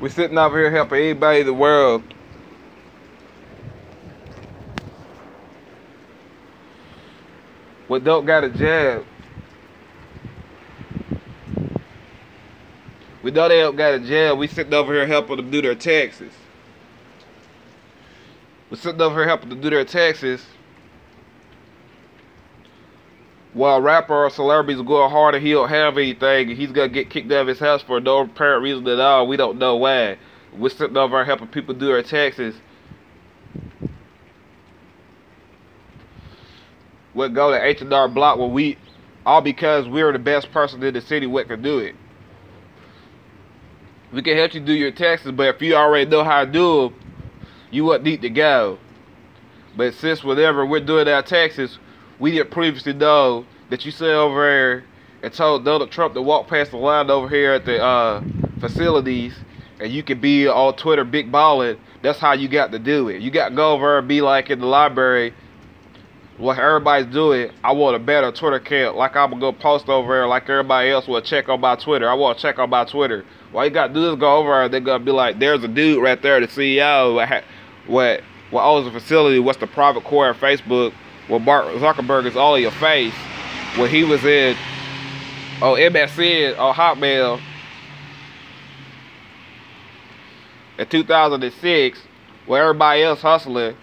We're sitting over here helping everybody in the world. What don't got a jab. We know they don't got a jab. We sitting over here helping them do their taxes. We're sitting over here helping them do their taxes. While a rapper or celebrities going hard and he don't have anything and he's gonna get kicked out of his house for no apparent reason at all. We don't know why. We're sitting over here helping people do their taxes. We'll go to H&R Block where we, all because we're the best person in the city what can do it. We can help you do your taxes, but if you already know how to do them, you wouldn't need to go. But since whenever we're doing our taxes, we didn't previously know that you sit over there and told Donald Trump to walk past the line over here at the facilities and you can be on Twitter big ballin'. That's how you got to do it. You got to go over there and be like in the library, what everybody's doing. I want a better Twitter account. Like I'm going to go post over there like everybody else will check on my Twitter. I want to check on my Twitter. All you got to do is go over there and they're going to be like, there's a dude right there, the CEO, what owns the facility, what's the private core of Facebook. Well, Mark Zuckerberg is all in your face. When he was in MSN on Hotmail in 2006, where everybody else hustling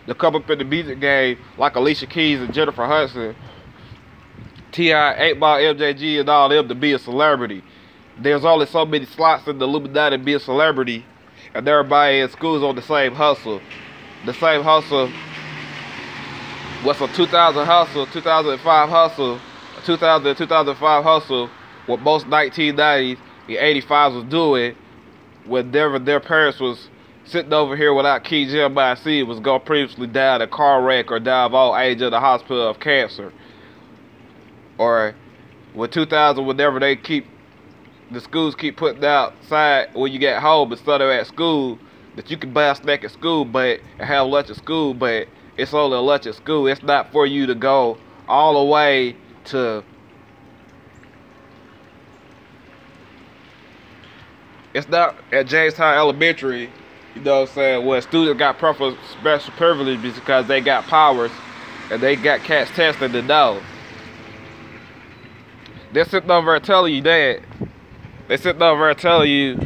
to come up in the music game like Alicia Keys and Jennifer Hudson, T.I., 8 Ball, MJG, and all them to be a celebrity. There's only so many slots in the Illuminati to be a celebrity, and everybody in school's on the same hustle. The same hustle. What's a 2000 hustle, 2005 hustle, 2000 2005 hustle, what most 1990s and 85s was doing, whenever their parents was sitting over here without King Jeremiah C was going to previously die in a car wreck or die of old age in the hospital of cancer. Or with 2000, whenever the schools keep putting outside when you get home instead of at school, that you can buy a snack at school and have lunch at school, but it's only a lunch at school. It's not for you to go all the way to. It's not at Jamestown Elementary, you know what I'm saying, where students got special privileges because they got powers and they got cats tested to know. They're sitting over there telling you that. They're sitting over there telling you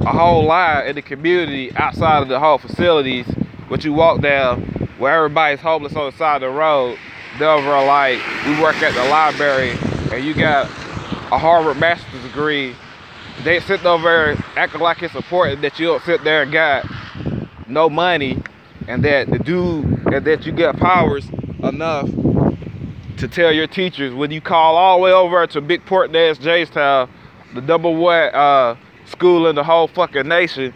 a whole lie in the community outside of the whole facilities. But you walk down where everybody's homeless on the side of the road. They're over like, we work at the library and you got a Harvard master's degree. They sitting over there acting like it's important that you don't sit there and got no money and that that you got powers enough to tell your teachers when you call all the way over to Big Port ass Jamestown, the #1 school in the whole fucking nation.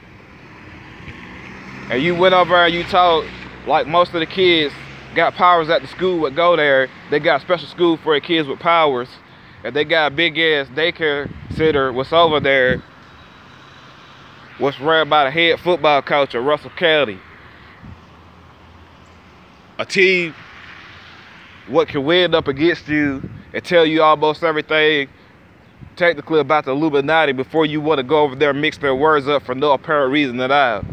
And you went over and you told, like most of the kids got powers at the school would go there. They got special school for the kids with powers. And they got a big ass daycare center what's over there. What's run by the head football coach of Russell County. A team what can win up against you and tell you almost everything technically about the Illuminati before you want to go over there and mix their words up for no apparent reason at all.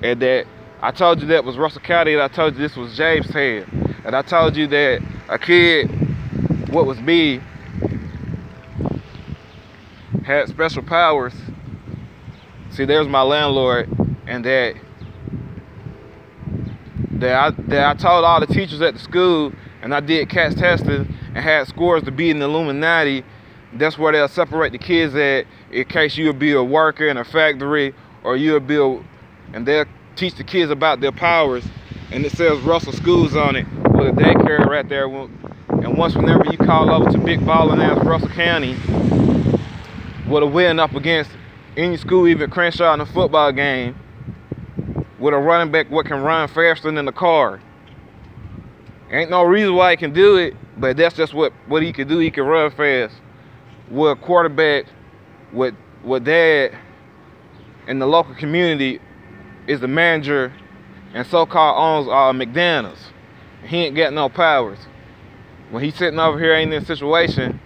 And that I told you that was Russell County, and I told you this was Jamestown. And I told you that a kid, what was me, had special powers. See, there's my landlord, and that I told all the teachers at the school, and I did CATS testing and had scores to be in the Illuminati. That's where they'll separate the kids at in case you'll be a worker in a factory or you'll be and they'll teach the kids about their powers. And it says Russell Schools on it with a daycare right there. And whenever you call over to big ballin' ass Russell County with a win up against any school, even Crenshaw in a football game, with a running back what can run faster than the car. Ain't no reason why he can do it, but that's just what he can do. He can run fast. With a quarterback, with dad in the local community is the manager and so-called owns McDonald's. He ain't got no powers. When he's sitting over here ain't in a situation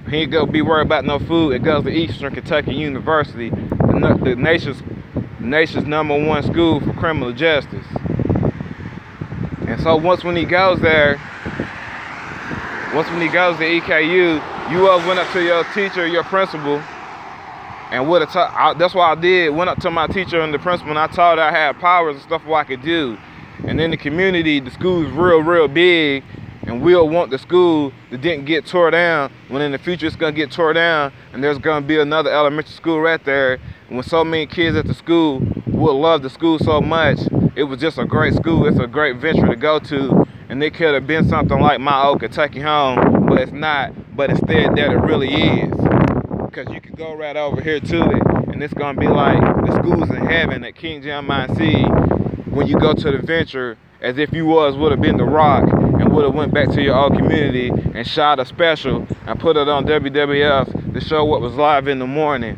he ain't gonna be worried about no food. It goes to Eastern Kentucky University, the nation's #1 school for criminal justice. And so when he goes there, when he goes to EKU, you went up to your teacher, your principal, and that's what I did. Went up to my teacher and the principal, and I told her I had powers and stuff what I could do. And in the community, the school's real big, and we'll want the school that didn't get tore down when in the future it's gonna get tore down, and there's gonna be another elementary school right there. And when so many kids at the school would love the school so much, it was just a great school. It's a great venture to go to, and it could have been something like my old Kentucky home, but it's not. But instead, that it really is, because you can go right over here to it, and it's gonna be like the schools in heaven at King Jeremiah C. When you go to the venture, as if you would have been the Rock and would have went back to your old community and shot a special and put it on WWF to show what was live in the morning.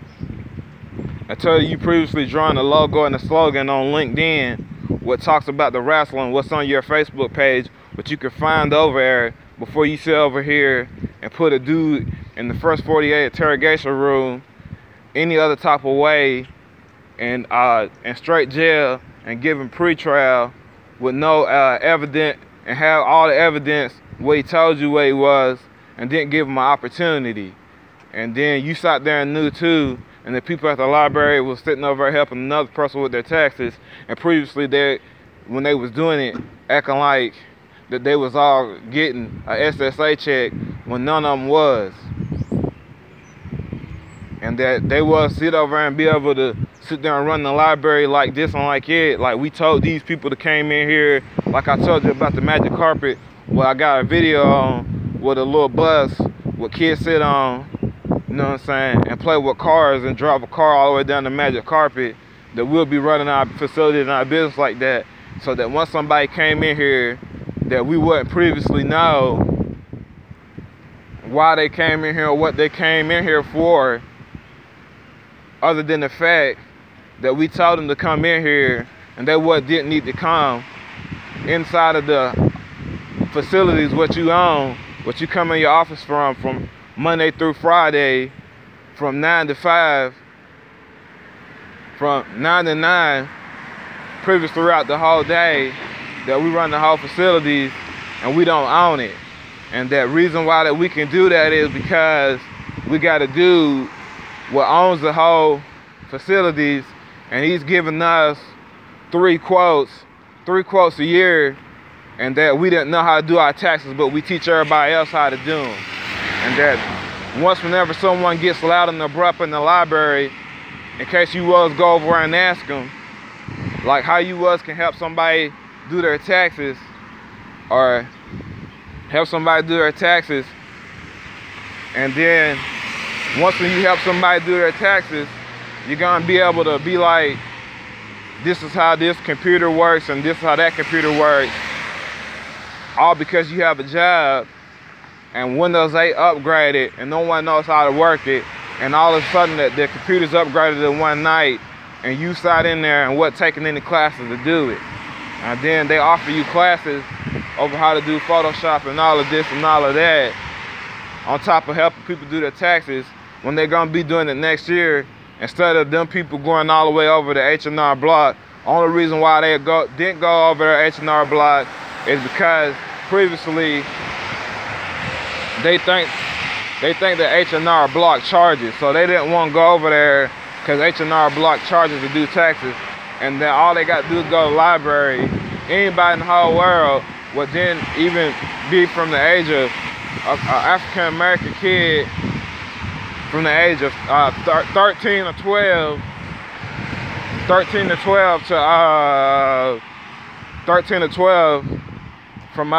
I told you previously drawing the logo and the slogan on LinkedIn, what talks about the wrestling, what's on your Facebook page, but you can find over there before you sit over here and put a dude in the first 48 interrogation room any other type of way and straight jail and give him pre-trial with no evidence, and have all the evidence what he told you what he was, and didn't give him an opportunity. And then you sat there and knew too, and the people at the library was sitting over there helping another person with their taxes, and previously when they was doing it, acting like that they was all getting a SSA check when none of them was. And that they was sit over and be able to sit there and run the library like this and like it. Like we told these people that came in here, like I told you about the magic carpet, well, I got a video on with a little bus with kids sit on, you know what I'm saying, and play with cars and drive a car all the way down the magic carpet, that we'll be running our facility and our business like that, so that once somebody came in here that we wouldn't previously know why they came in here or what they came in here for, other than the fact that we told them to come in here and they didn't need to come inside of the facilities what you own, what you come in your office from Monday through Friday, from 9 to 5, from 9 to 9, previous throughout the whole day, that we run the whole facilities and we don't own it. And that reason why that we can do that is because we got a dude what owns the whole facilities, and he's giving us 3 quotes a year, and that we didn't know how to do our taxes, but we teach everybody else how to do them. And that whenever someone gets loud and abrupt in the library, in case you go over and ask them, like how you can help somebody do their taxes, or help somebody do their taxes, and then once when you help somebody do their taxes, you're gonna be able to be like, this is how this computer works and this is how that computer works, all because you have a job and Windows 8 upgraded and no one knows how to work it, and all of a sudden the computer's upgraded in one night and you sat in there and wasn't taking any classes to do it. And then they offer you classes over how to do Photoshop and all of this and all of that, on top of helping people do their taxes, when they're gonna be doing it next year, instead of them people going all the way over the H&R Block. Only reason why they didn't go over the H&R Block is because previously they think that H&R Block charges, so they didn't want to go over there because H&R Block charges to do taxes, and then all they got to do is go to the library. Anybody in the whole world would then even be from the age of an African American kid, from the age of 13 or 12 from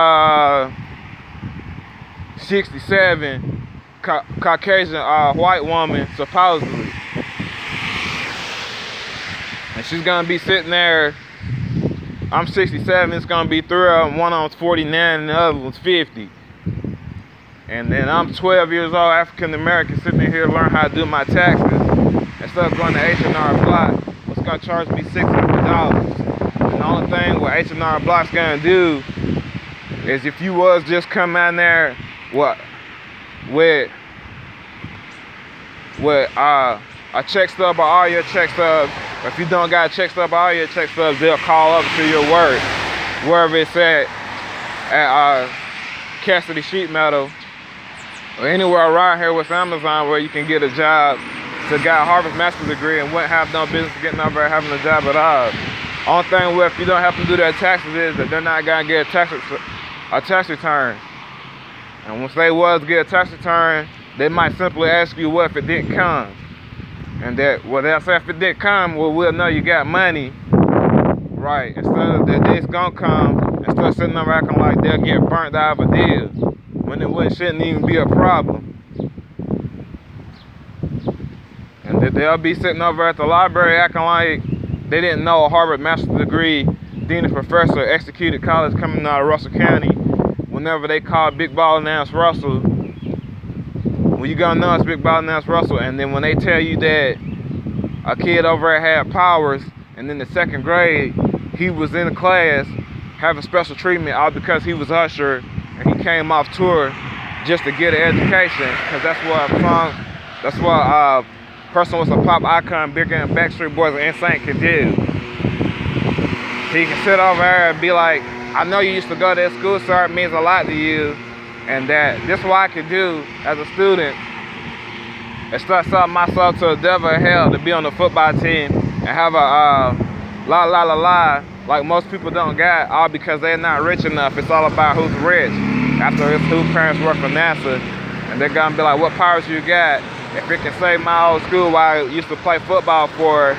67, Caucasian white woman, supposedly. And she's gonna be sitting there. I'm 67, it's gonna be 3 of them. One of them's 49 and the other one's 50. And then I'm 12 years old, African American, sitting in here learning how to do my taxes. Instead of going to H&R Block, what's gonna charge me $600. And the only thing what H&R Block's gonna do is, if you was just come out there with with a check stub or all your check stubs. If you don't got a check stub or all your check stubs, they'll call up to your work, wherever it's at Cassidy Sheet Metal, or anywhere around here with Amazon where you can get a job to get a Harvard Master's degree and wouldn't have no business getting over there having a job at all. Only thing with if you don't have to do their taxes is that they're not gonna get a tax return. And once they was get a tax return, they might simply ask you what if it didn't come. And that, well, they'll say if it didn't come, well, we'll know you got money. Right, instead of that it's gonna come, instead of sitting there acting like they'll get burnt out of a deal, when it shouldn't even be a problem. And that they'll be sitting over at the library acting like they didn't know a Harvard Master's degree, dean and professor, executed college coming out of Russell County, whenever they call Big Ball Nance Russell. Well, you gonna know it's Big Ball Nance Russell, and then when they tell you that a kid over there had powers, and in the 2nd grade, he was in the class having special treatment all because he was usher, and he came off tour just to get an education, because that's what a person with a pop icon bigger than Backstreet Boys and NSYNC can do. He can sit over there and be like, I know you used to go to that school, sir, it means a lot to you, and that this is what I can do as a student and start selling myself to the devil of hell to be on the football team and have a la like most people don't got, all because they're not rich enough. It's all about who's rich. After it's whose parents work for NASA, and they're gonna be like, what powers you got? If it can save my old school while I used to play football for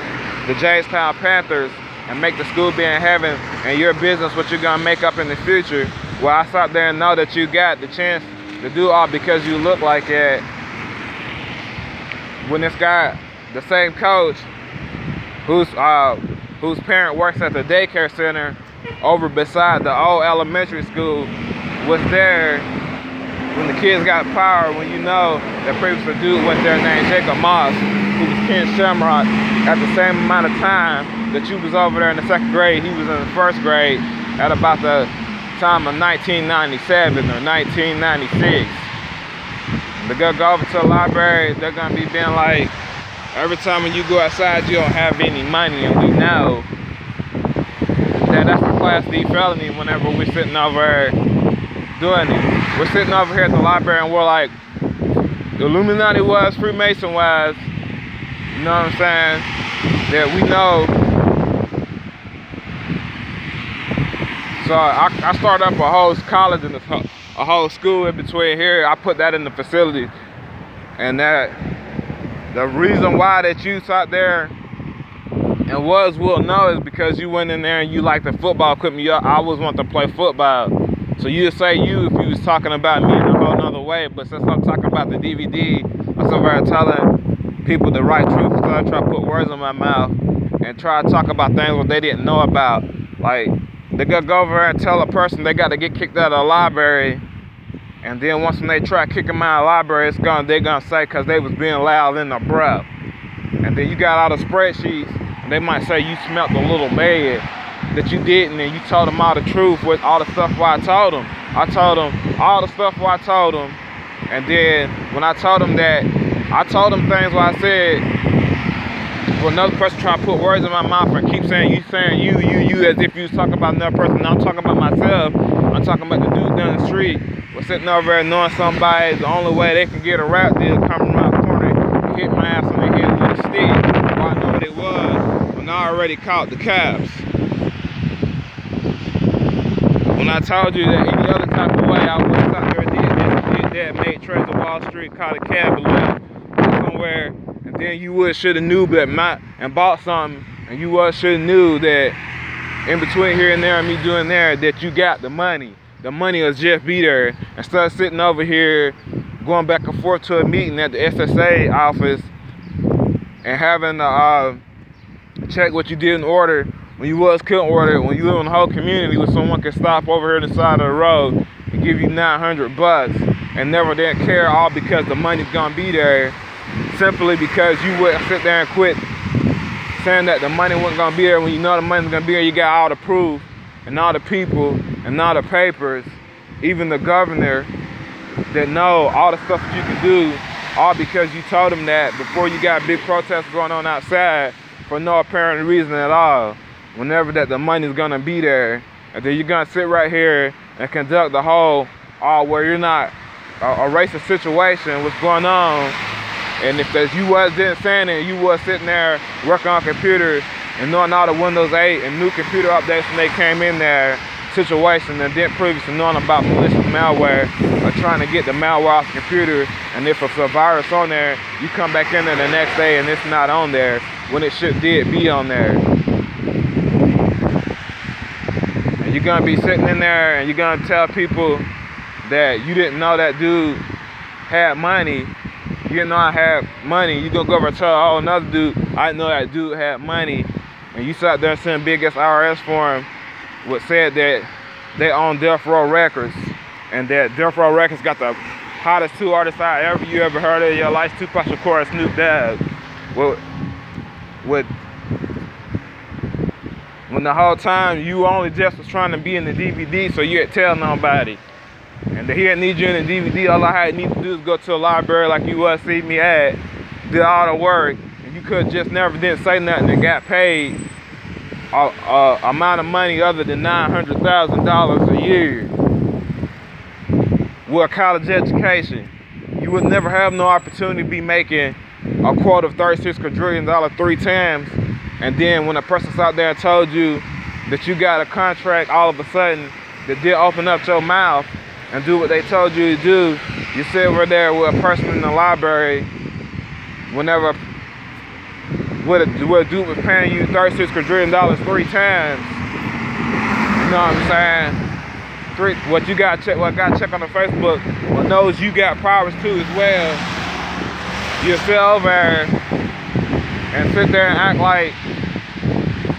the Jamestown Panthers and make the school be in heaven and your business what you're gonna make up in the future, well, I sat there and know that you got the chance to do all because you look like it. When this guy, the same coach, whose parent works at the daycare center over beside the old elementary school, was there when the kids got power, when you know that previous dude went there named Jacob Moss, who was Ken Shamrock, at the same amount of time that you was over there in the 2nd grade, he was in the 1st grade at about the time of 1997 or 1996. They're gonna go over to the library, they're gonna be being like, every time when you go outside you don't have any money, and we know that that's a Class D felony whenever we're sitting over doing it. We're sitting over here at the library and we're like, the Illuminati was, Freemason was, you know what I'm saying, that we know. So I started up a whole college and a whole school in between here. I put that in the facility, and that the reason why that you sat there and will know is because you went in there and you like the football equipment. You always want to play football. So you'd say you if you was talking about me in a whole nother way, but since I'm talking about the DVD, I'm so very telling people the right truth, so I try to put words in my mouth and try to talk about things that they didn't know about. Like, they gotta go over there and tell a person they gotta get kicked out of the library, and then once they try to kick them out of the library, they're gonna say because they was being loud in their breath. And then you got all the spreadsheets, and they might say you smelt a little bad, that you didn't, and you told them all the truth with all the stuff what I told them. I told them all the stuff what I told them, and then when I told them that, I told them things what I said. Well, another person trying to put words in my mouth and keep saying you, as if you was talking about another person. Now I'm talking about myself. I'm talking about the dude down the street was sitting over there knowing somebody, the only way they can get a rap deal coming around the corner and hit my ass on the head with a stick. Well, I know what it was when I already caught the cops. When I told you that any other type of way I would have out there and did this and did that, made trades on Wall Street, caught a cab and left somewhere, and then you would should have knew that and bought something, and you should have knew that in between here and there and me doing there that you got the money. The money will just be there. Instead of sitting over here going back and forth to a meeting at the SSA office and having to check what you did in order when you couldn't order, when you live in the whole community where someone can stop over here on the side of the road and give you $900 and never didn't care, all because the money's gonna be there, simply because you wouldn't sit there and quit saying that the money wasn't gonna be there when you know the money's gonna be there. You got all the proof and all the people and all the papers, even the governor that know all the stuff that you can do all because you told them that before you got big protests going on outside for no apparent reason at all, whenever that the money's gonna be there. And then you're gonna sit right here and conduct the whole, where you're not a racist situation, what's going on. And if you wasn't saying it, you was sitting there working on computers and knowing all the Windows 8 and new computer updates when they came in there situation, and then previously knowing about malicious malware or trying to get the malware off the computer, and if it's a virus on there, you come back in there the next day and it's not on there when it did be on there. And you're gonna be sitting in there and you're gonna tell people that you didn't know that dude had money. You didn't know I had money. You gonna go over and tell another dude, I didn't know that dude had money. And you sat there and sent big ass IRS for him, what said that they own Death Row Records, and that Death Row Records got the hottest 2 artists you ever heard of in your life, Tupac Shakur and Snoop Dogg. When the whole time you only just was trying to be in the DVD, so you didn't tell nobody. And he didn't need you in the DVD. All I had need to do is go to a library like you was see me at, did all the work, and you could just never didn't say nothing and got paid amount of money other than $900,000 a year with a college education. You would never have no opportunity to be making a quote of $36 quadrillion 3 times, and then when a person's out there and told you that you got a contract all of a sudden that did open up your mouth and do what they told you to do, you sit over there with a person in the library whenever what a dude was paying you $36 quadrillion 3 times. You know what I'm saying? What I got check on the Facebook, what knows you got powers too as well. You sit over there and sit there and act like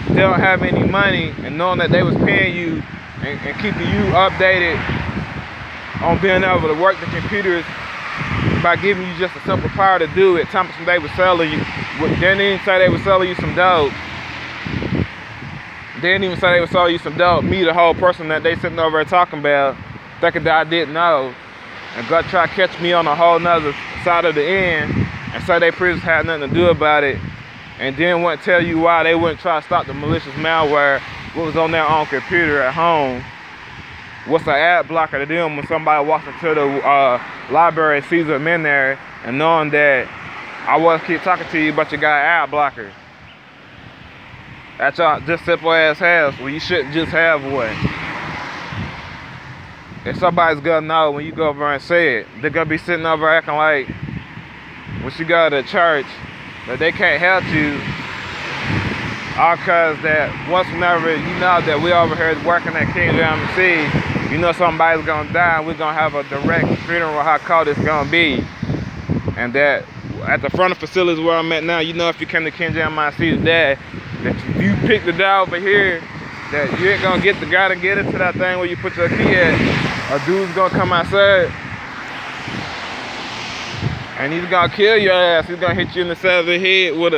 they don't have any money, and knowing that they was paying you and keeping you updated on being able to work the computers by giving you just a simple power to do it. Thompson, they were selling you. They didn't even say they were selling you some dope. They didn't even say they were selling you some dope. Me, the whole person that they sitting over there talking about, thinking that I didn't know, and go try to catch me on a whole nother side of the end and say they previously had nothing to do about it, and then wouldn't tell you why they wouldn't try to stop the malicious malware what was on their own computer at home. What's an ad blocker to them when somebody walks into the library and sees them in there, and knowing that I wasn't keep talking to you, but you got an ad blocker at your just simple ass house where you shouldn't just have one. If somebody's gonna know when you go over and say it, they're gonna be sitting over acting like when you go to church that they can't help you, all cause that whenever you know that we over here working at King JMC, you know somebody's gonna die and we're gonna have a direct funeral, how cold it's gonna be. And that at the front of facilities where I'm at now, you know if you came to King JMC today, that if you pick the guy over here, that you ain't gonna get the guy to get into that thing where you put your key at. A dude's gonna come outside and he's gonna kill your ass. He's gonna hit you in the side of the head with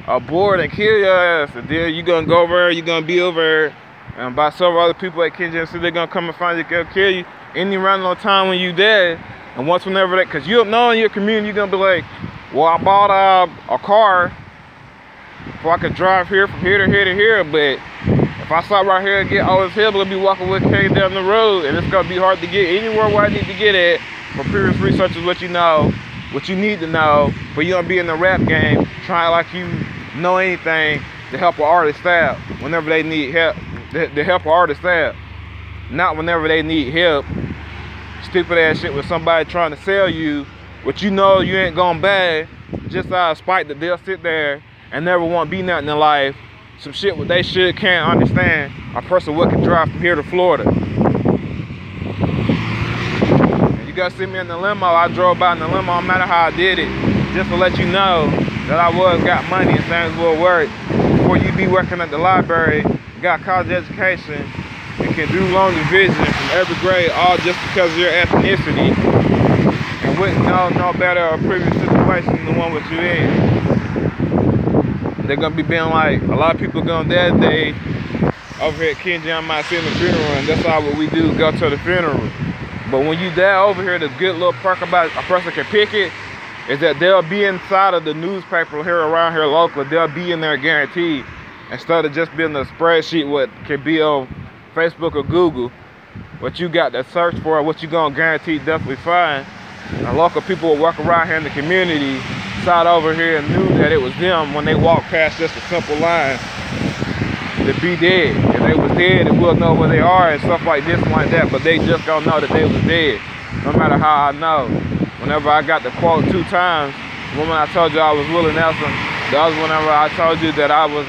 a board and kill your ass. And then you're gonna go over there, you're gonna be over there, and by several other people at King JMC, they're gonna come and find you, gonna kill you any random time when you dead. And once whenever that, cause you'll know in your community, you're gonna be like, well, I bought a car so I could drive here from here to here to here, but if I stop right here and get all this hill, I'm gonna be walking with K down the road, and it's gonna be hard to get anywhere where I need to get at. For previous researchers, what you know, what you need to know, but you don't be in the rap game trying like you know anything to help an artist out whenever they need help, to help an artist out, not whenever they need help. Stupid ass shit with somebody trying to sell you what you know you ain't gonna buy, just out of spite that they'll sit there and never want to be nothing in life. Some shit what they can't understand. A person what can drive from here to Florida. And you guys see me in the limo. I drove by in the limo, no matter how I did it, just to let you know that I got money and things will work. Before you be working at the library, got college education, and can do long division from every grade, all just because of your ethnicity, and wouldn't know no better a previous situation than the one with you in. They're gonna be being like, a lot of people gonna die today over here at King JMC in the funeral, and that's all what we do, go to the funeral. But when you there over here, the good little perk about a person can pick it is that they'll be inside of the newspaper here around here locally. They'll be in there guaranteed, instead of just being a spreadsheet what can be on Facebook or Google. What you got to search for, what you gonna guarantee definitely find. And local people will walk around here in the community, side over here, and knew that it was them when they walked past just a simple line to be dead. If they was dead, and we'll know where they are and stuff like this and like that, but they just gonna know that they was dead, no matter how I know. Whenever I got the quote 2 times, one when I told you I was Willie Nelson, the other whenever I told you that I was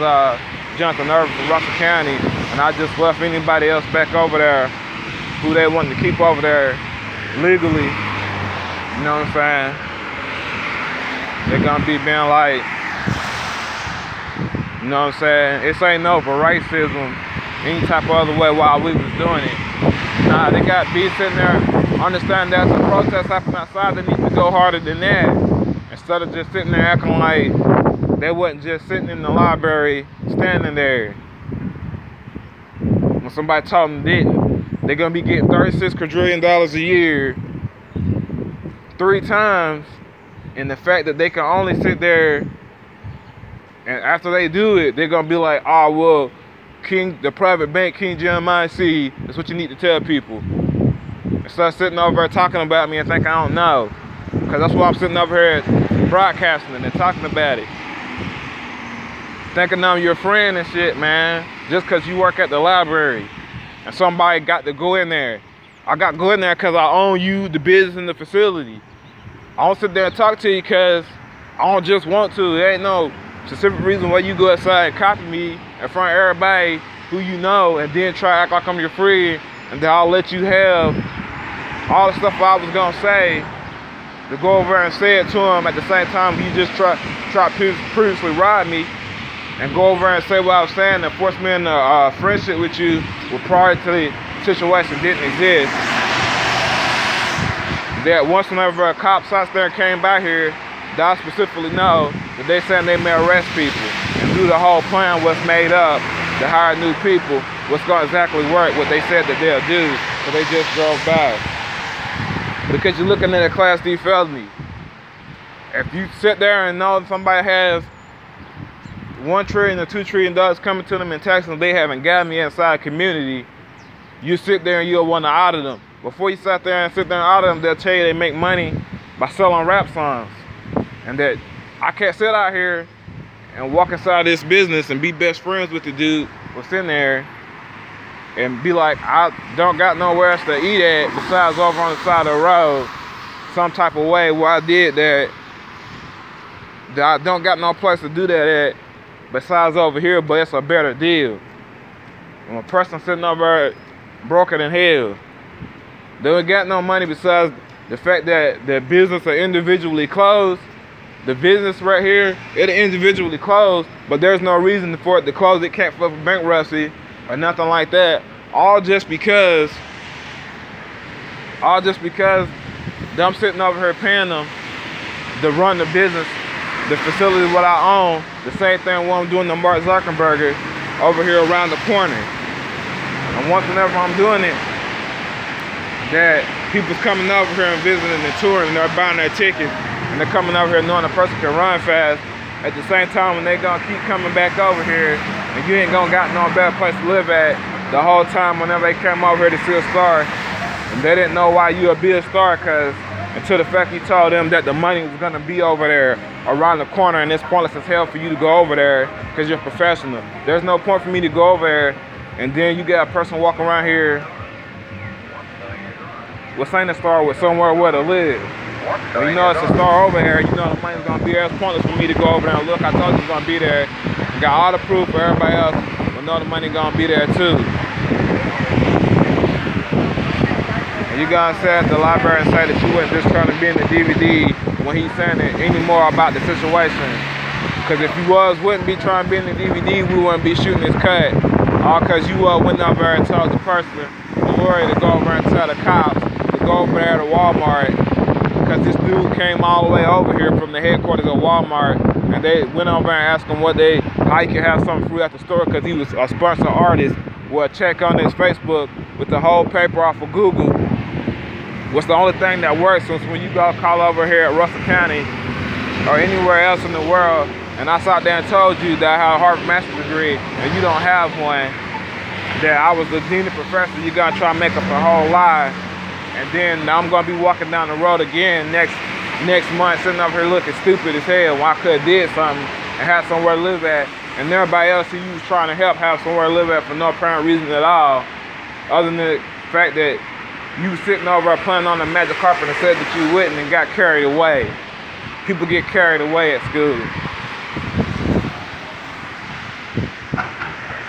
Jonathan Irvin from Russell County, and I just left anybody else back over there who they wanted to keep over there legally, you know what I'm saying? They're gonna be being like, you know what I'm saying? This ain't no for racism, any type of other way while we was doing it. Nah, they got be sitting there, understand there's a protest happening outside, they need to go harder than that. Instead of just sitting there acting like they wasn't just sitting in the library, standing there. When somebody told them didn't. They're gonna be getting $36 quadrillion a year 3 times, and the fact that they can only sit there, and after they do it, they're gonna be like, oh well, the private bank, King Jeremiah C, that's what you need to tell people. Instead of sitting over here talking about me and think I don't know. Because that's why I'm sitting over here broadcasting and talking about it. Thinking I'm your friend and shit, man. Just because you work at the library and somebody got to go in there. I got to go in there because I own you, the business, and the facility. I don't sit there and talk to you because I don't just want to. There ain't no specific reason why you go outside and copy me in front of everybody who you know and then try to act like I'm your friend, and then I'll let you have all the stuff I was going to say to go over and say it to him at the same time you just try previously ride me and go over and say what I was saying and force me into friendship with you when prior to the situation didn't exist. That once whenever a cop sat there and came by here, that I specifically know that they saying they may arrest people and do the whole plan was made up to hire new people, what's going to exactly work, what they said that they'll do, so they just drove by. Because you're looking at a Class D felony. If you sit there and know somebody has $1 trillion or $2 trillion coming to them in taxes and they haven't gotten me inside the community, you sit there and you'll want to audit them. Before you sit there and audit them, they'll tell you they make money by selling rap songs. And that I can't sit out here and walk inside this business and be best friends with the dude who's in there and be like, I don't got nowhere else to eat at besides over on the side of the road some type of way where I did that I don't got no place to do that at besides over here, but it's a better deal. When a person sitting over broken in hell, they don't got no money besides the fact that the business are individually closed. The business right here, it'll individually close, but there's no reason for it to close. It can't file for bankruptcy or nothing like that. All just because I'm sitting over here paying them to run the business, the facility what I own, the same thing what I'm doing to Mark Zuckerberg over here around the corner. And once whenever I'm doing it, that people's coming over here and visiting and touring and they're buying their tickets and they're coming over here knowing a person can run fast. At the same time when they gonna keep coming back over here and you ain't gonna got no better place to live at the whole time whenever they came over here to see a star, and they didn't know why you would be a star, cause until the fact you told them that the money was gonna be over there around the corner and it's pointless as hell for you to go over there because you're professional. There's no point for me to go over there and then you got a person walking around here with saying a star with somewhere where to live. When you know it's a star over here, you know the money's gonna be there. It's pointless for me to go over there and look. I told you it's gonna be there. You got all the proof for everybody else, but know the money gonna be there too. And you gonna say at the library and say that you wasn't just trying to be in the DVD when he's saying it anymore about the situation. Because if you wouldn't be trying to be in the DVD, we wouldn't be shooting this cut. All because you went over there and told the person, Lori, to go over and tell the cops to go over there to Walmart. Because this dude came all the way over here from the headquarters of Walmart and they went over and asked him how he could have something free at the store because he was a sponsored artist with a check on his Facebook with the whole paper off of Google what's the only thing that works is when you go call over here at Russell County or anywhere else in the world, and I sat there and told you that I have a Harvard master's degree and you don't have one, that I was the dean of professor, you gotta try to make up a whole lie. And then I'm gonna be walking down the road again next month, sitting up here looking stupid as hell when I could have did something and had somewhere to live at. And everybody else who you was trying to help have somewhere to live at for no apparent reason at all, other than the fact that you was sitting over playing on the magic carpet and said that you wouldn't and got carried away. People get carried away at school.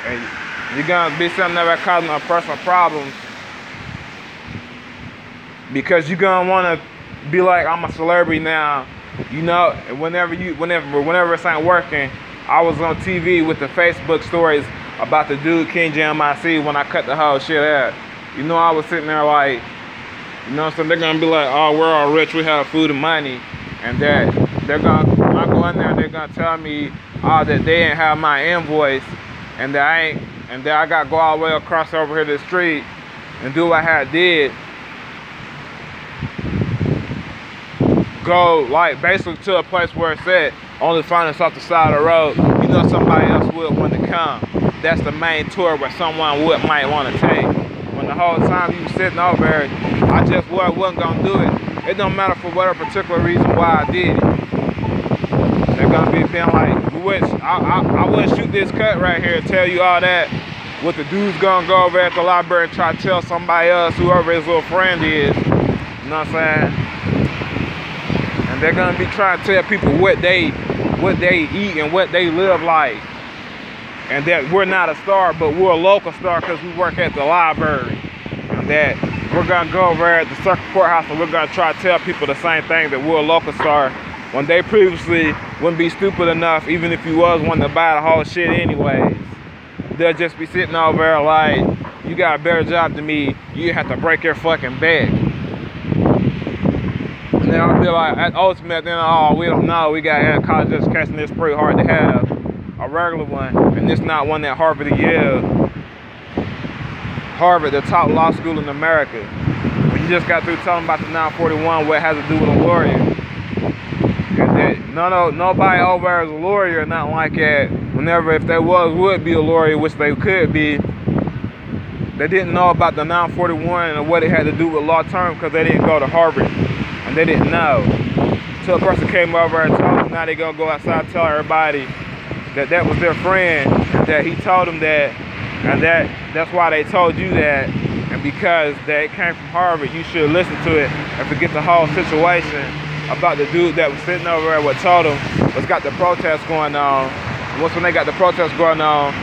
And you're gonna be something that causing personal problems because you're gonna wanna be like, I'm a celebrity now. You know, whenever it's ain't working, I was on TV with the Facebook stories about the dude King Jam IC when I cut the whole shit out. You know, I was sitting there like, you know what I'm saying? They're gonna be like, oh, we're all rich, we have food and money. And that they're gonna, when I go in there, they're gonna tell me, oh, that they didn't have my invoice and that I got to go all the way across over here to the street and do what I had did. Go like basically to a place where it's at, only find us off the side of the road. You know somebody else would want to come. That's the main tour where someone might want to take. When the whole time you sitting over there, I just wasn't gonna do it. It don't matter for whatever particular reason why I did it. They're gonna be being like, I wouldn't shoot this cut right here and tell you all that. What the dude's gonna go over at the library and try to tell somebody else, whoever his little friend is. You know what I'm saying? And they're gonna be trying to tell people what they eat and what they live like. And that we're not a star, but we're a local star because we work at the library. And that we're gonna go over at the Circuit Courthouse and we're gonna try to tell people the same thing, that we're a local star, when they previously wouldn't be stupid enough, even if you was one to buy the whole shit anyways. They'll just be sitting over there like, you got a better job than me, you have to break your fucking back. And then I'll be like, at Ultimate, then, oh, we don't know, we got college education, it's pretty hard to have a regular one, and it's not one that Harvard or Yale. Harvard, the top law school in America. When you just got through telling about the 941, what it has to do with a lawyer. And that nobody over there is a lawyer or nothing like that. Whenever, if they would be a lawyer, which they could be, they didn't know about the 941 and what it had to do with law term because they didn't go to Harvard. And they didn't know. Until a person came over and told them, now they're gonna go outside and tell everybody that that was their friend, and that he told them that, and that's why they told you that, and because that came from Harvard, you should listen to it and forget the whole situation about the dude that was sitting over there. What told them was got the protest going on. And once when they got the protest going on,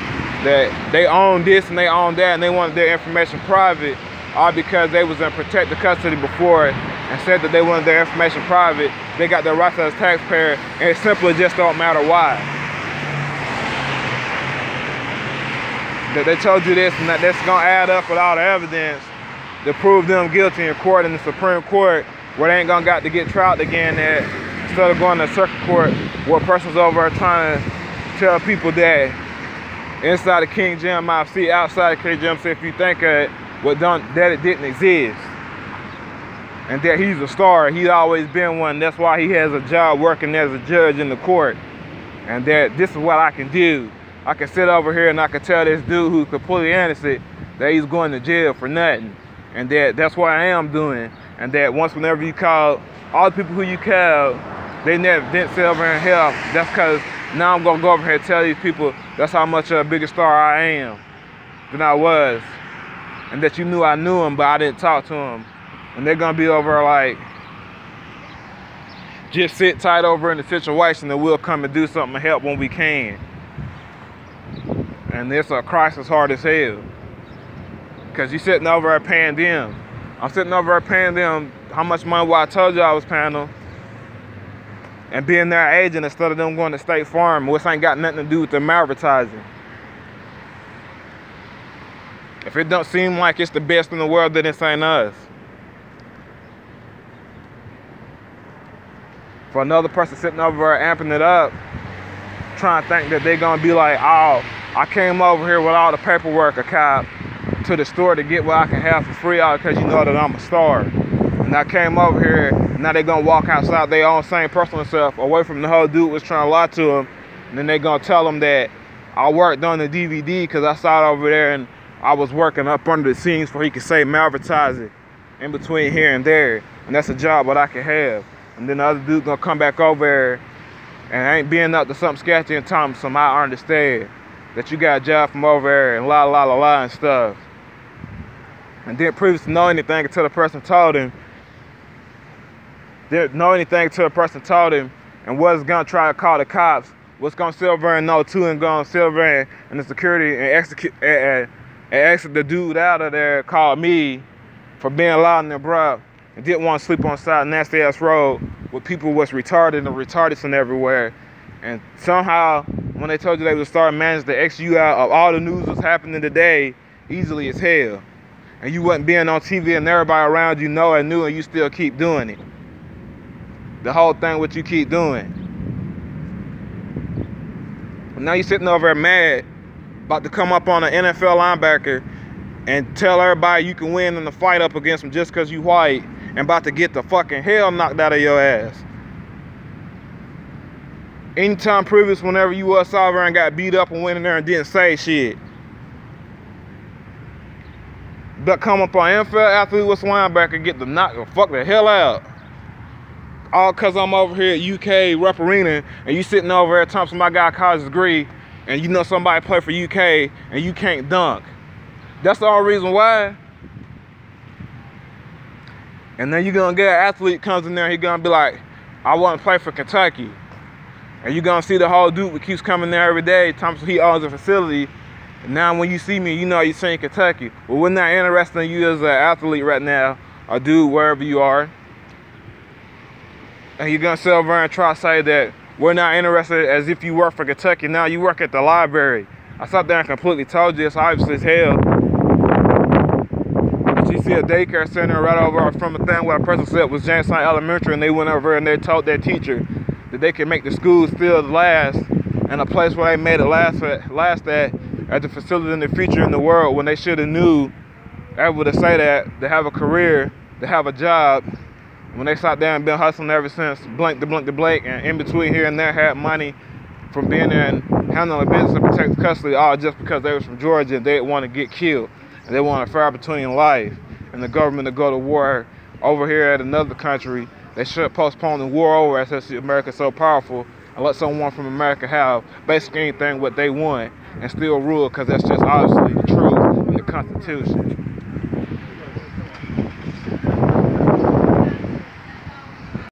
that they own this and they own that, and they wanted their information private, all because they was in protective custody before it, and said that they wanted their information private. They got their rights as a taxpayer, and it simply just don't matter why. That they told you this and that's gonna add up with all the evidence to prove them guilty in court in the Supreme Court, where they ain't gonna got to get tried again, that instead of going to circuit court where a person's over trying to tell people that inside of King Jam IC, outside of King Jam IC, if you think of it, that it didn't exist. And that he's a star, he's always been one. That's why he has a job working as a judge in the court. And that this is what I can do. I can sit over here and I can tell this dude who's completely innocent that he's going to jail for nothing. And that's what I am doing. And that whenever you call, all the people who you called, they didn't sit over here and help. That's because now I'm gonna go over here and tell these people that's how much of a bigger star I am than I was. And that you knew I knew him, but I didn't talk to him. And they're gonna be over like, just sit tight over in the situation and we'll come and do something to help when we can. And it's a crisis hard as hell. Because you sitting over there paying them. I'm sitting over there paying them how much money I told you I was paying them. And being their agent instead of them going to State Farm, which ain't got nothing to do with them advertising. If it don't seem like it's the best in the world, then this ain't us. For another person sitting over there amping it up, trying to think that they're gonna be like, oh, I came over here with all the paperwork, a cop, to the store to get what I can have for free, all because you know that I'm a star. And And I came over here, now they gonna walk outside their own same personal self, away from the whole dude was trying to lie to them. And then they gonna tell them that I worked on the DVD because I saw it over there and I was working up under the scenes where he could say malvertising in between here and there. And that's a job what I can have. And then the other dude gonna come back over there and ain't being up to something sketchy and tell him some I understand that you got a job from over there and la and stuff. And didn't previously know anything until the person told him. Didn't know anything until the person told him and was gonna try to call the cops. Was gonna sit over and know too and gonna sit over and the security and exit the dude out of there, called me for being loud and abrupt and didn't want to sleep on the side of nasty ass road where people was retarded and retarded everywhere. And somehow when they told you they would start managing to X you out of all the news that's happening today easily as hell. And you wasn't being on TV and everybody around you know and knew and you still keep doing it. The whole thing what you keep doing. Now you sitting over there mad, about to come up on an NFL linebacker and tell everybody you can win in the fight up against him just because you white and about to get the fucking hell knocked out of your ass. Anytime previous, whenever you was over and got beat up and went in there and didn't say shit. But come up on NFL after he was linebacker, get the knock the fuck the hell out. All cause I'm over here at UK refereeing and you sitting over there talking somebody got a college degree and you know somebody play for UK and you can't dunk. That's the only reason why. And then you're gonna get an athlete comes in there, he gonna be like, I want to play for Kentucky. And you're gonna see the whole dude that keeps coming there every day, Thompson he owns a facility. And now when you see me, you know you're saying Kentucky. Well, we're not interested in you as an athlete right now, or dude, wherever you are. And you're gonna sit over and try to say that we're not interested as if you work for Kentucky. Now you work at the library. I sat there and completely told you it's obvious as hell. But you see a daycare center right over from a thing where a person said was Jamestown Elementary, and they went over and they told their teacher that they could make the school still last, and a place where they made it last at the facility in the future in the world when they should have knew able to say that, to have a career, to have a job. When they sat down and been hustling ever since, blank to blank, and in between here and there had money from being there and handling business and protect custody, all just because they was from Georgia and they didn't want to get killed. And they want a fair opportunity in life. And the government to go to war over here at another country, they should postpone the war over as America's so powerful and let someone from America have basically anything what they want and still rule, because that's just obviously the truth in the Constitution.